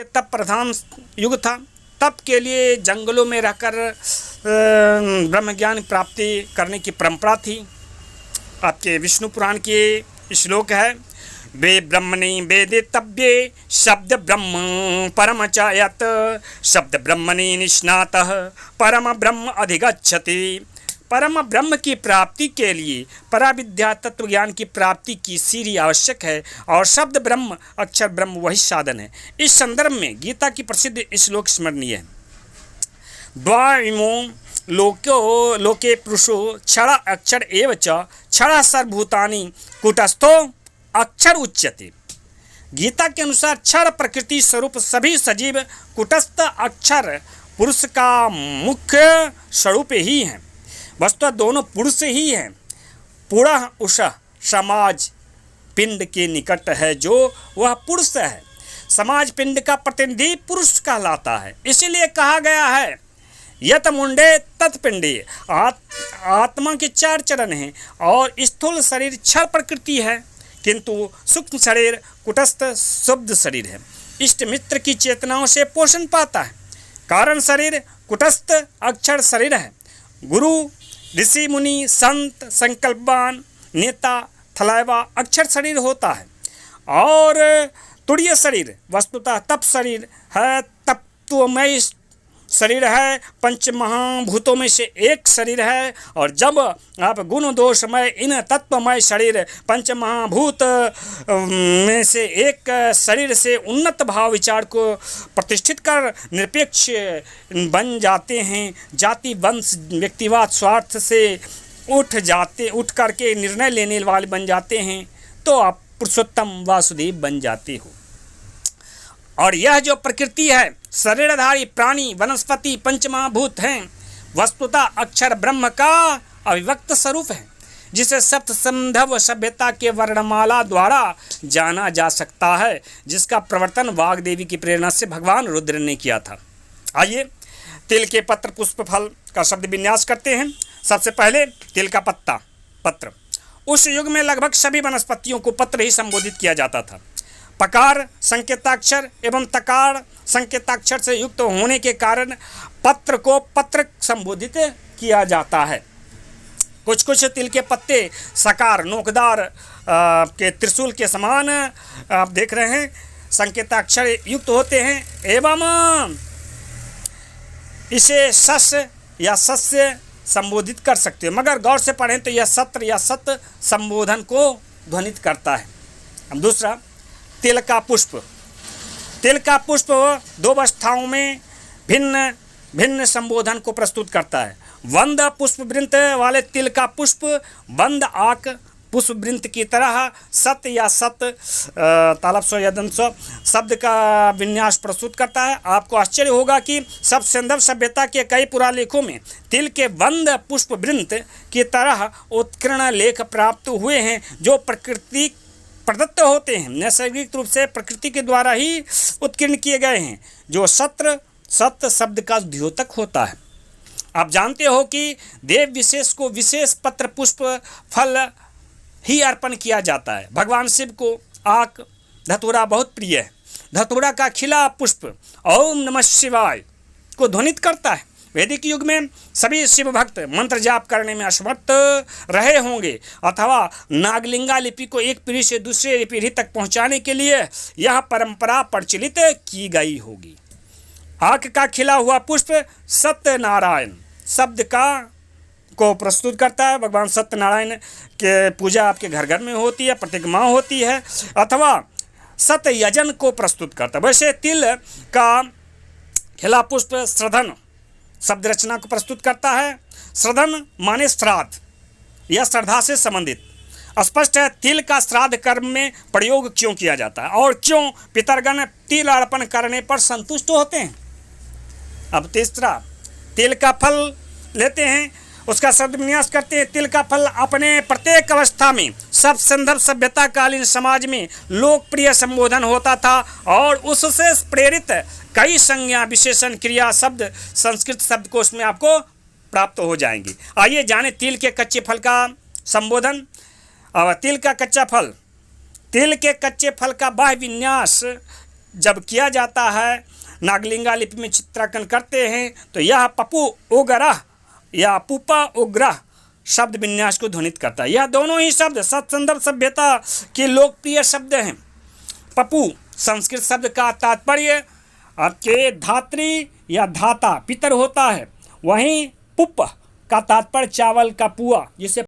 तप प्रधान युग था। तप के लिए जंगलों में रहकर ब्रह्म ज्ञान प्राप्ति करने की परंपरा थी। आपके विष्णु पुराण के श्लोक है, वे ब्रह्मणि वेदितव्ये शब्द ब्रह्म परम च यत् शब्द ब्रह्मणि निष्णातः परम ब्रह्म अधिगच्छति। परम ब्रह्म की प्राप्ति के लिए पराविद्या तत्व ज्ञान की प्राप्ति की सीढ़ी आवश्यक है और शब्द ब्रह्म अक्षर ब्रह्म वही साधन है। इस संदर्भ में गीता की प्रसिद्ध श्लोक स्मरणीय है, द्वाइमो लोके पुरुषो क्षर अक्षर एव च क्षर सर्वभूतानि कूटस्थो अक्षर उच्यते। गीता के अनुसार क्षर प्रकृति स्वरूप सभी सजीव, कूटस्थ अक्षर पुरुष का मुख्य स्वरूप ही है। वस्तुतः दोनों पुरुष ही हैं। पुरः उष समाज पिंड के निकट है, जो वह पुरुष है। समाज पिंड का प्रतिनिधि पुरुष कहलाता है। इसीलिए कहा गया है यत मुंडे तत्पिंडे। आत्मा के 4 चरण हैं और स्थूल शरीर क्षर प्रकृति है, किंतु सूक्ष्म शरीर कुटस्थ शुद्ध शरीर है। इष्ट मित्र की चेतनाओं से पोषण पाता है। कारण शरीर कुटस्थ अक्षर शरीर है। गुरु ऋषि मुनि संत संकल्पवान नेता थलाइवा अक्षर शरीर होता है। और तुरीय शरीर वस्तुतः तप शरीर है, तत्वमय शरीर है, पंच महाभूतों में से एक शरीर है। और जब आप गुण दोषमय इन तत्वमय शरीर पंच महाभूत में से एक शरीर से उन्नत भाव विचार को प्रतिष्ठित कर निरपेक्ष बन जाते हैं, जाति वंश व्यक्तिवाद स्वार्थ से उठ करके निर्णय लेने वाले बन जाते हैं, तो आप पुरुषोत्तम वासुदेव बन जाते हो। और यह जो प्रकृति है, शरीरधारी प्राणी वनस्पति पंचमहाभूत हैं, वस्तुतः अक्षर ब्रह्म का अभिव्यक्त स्वरूप है, जिसे सप्त संधव सभ्यता के वर्णमाला द्वारा जाना जा सकता है, जिसका प्रवर्तन वाग्देवी की प्रेरणा से भगवान रुद्र ने किया था। आइए तिल के पत्र पुष्प फल का शब्द विन्यास करते हैं। सबसे पहले तिल का पत्ता पत्र। उस युग में लगभग सभी वनस्पतियों को पत्र ही संबोधित किया जाता था। पकार संकेताक्षर एवं तकार संकेताक्षर से युक्त होने के कारण पत्र को पत्र संबोधित किया जाता है। कुछ कुछ तिल के पत्ते सकार नोकदार के त्रिशूल के समान आप देख रहे हैं संकेताक्षर युक्त होते हैं एवं इसे सस्य या सस्य संबोधित कर सकते हो, मगर गौर से पढ़ें तो यह सत्र या सत संबोधन को ध्वनित करता है। अब दूसरा तिल का पुष्प। तिल का पुष्प 2 अवस्थाओं में भिन्न भिन्न संबोधन को प्रस्तुत करता है। वंद पुष्प वृंत वाले तिल का पुष्प वंद आक पुष्प वृंत की तरह सत या सत तालब्स या दंस शब्द का विन्यास प्रस्तुत करता है। आपको आश्चर्य होगा कि सब सिंधव सभ्यता के कई पुरालेखों में तिल के वंद पुष्प वृंत की तरह उत्कीर्ण लेख प्राप्त हुए हैं, जो प्रकृति प्रदत्त होते हैं, नैसर्गिक रूप से प्रकृति के द्वारा ही उत्कीर्ण किए गए हैं, जो सत्र सत्य शब्द का द्योतक होता है। आप जानते हो कि देव विशेष को विशेष पत्र पुष्प फल ही अर्पण किया जाता है। भगवान शिव को आक धतूरा बहुत प्रिय है। धतूरा का खिला पुष्प ओम नमः शिवाय को ध्वनित करता है। वैदिक युग में सभी शिव भक्त मंत्र जाप करने में असमर्थ रहे होंगे अथवा नागलिंगा लिपि को एक पीढ़ी से दूसरे पीढ़ी तक पहुंचाने के लिए यह परंपरा प्रचलित की गई होगी। आक का खिला हुआ पुष्प सत्यनारायण शब्द को प्रस्तुत करता है। भगवान सत्यनारायण के पूजा आपके घर घर में होती है, प्रत्येक माह होती है, अथवा सत्ययजन को प्रस्तुत करता है। वैसे तिल का खिला पुष्प श्रधन शब्द रचना को प्रस्तुत करता है। श्रधन माने श्राद्ध या श्रद्धा से संबंधित। स्पष्ट है तिल का श्राद्ध कर्म में प्रयोग क्यों किया जाता है और क्यों पितरगण तिल अर्पण करने पर संतुष्ट होते हैं। अब तीसरा तिल का फल लेते हैं, उसका शब्द विन्यास करते हैं। तिल का फल अपने प्रत्येक अवस्था में सब संदर्भ सभ्यता कालीन समाज में लोकप्रिय संबोधन होता था और उससे प्रेरित कई संज्ञा विशेषण क्रिया शब्द संस्कृत शब्दकोश में आपको प्राप्त हो जाएंगी। आइए जाने तिल के कच्चे फल का संबोधन। तिल का कच्चा फल। तिल के कच्चे फल का बाह्य विन्यास जब किया जाता है, नागलिंगा लिपि में चित्रांकन करते हैं, तो यह पपु उग्रह या पुपा उग्रह शब्द विन्यास को ध्वनित करता है। यह दोनों ही शब्द सत्संदर्भ सभ्यता के लोकप्रिय शब्द हैं। पपु संस्कृत शब्द का तात्पर्य आपके धात्री या धाता पितर होता है। वहीं पुप का तात्पर्य चावल का पुआ, जिसे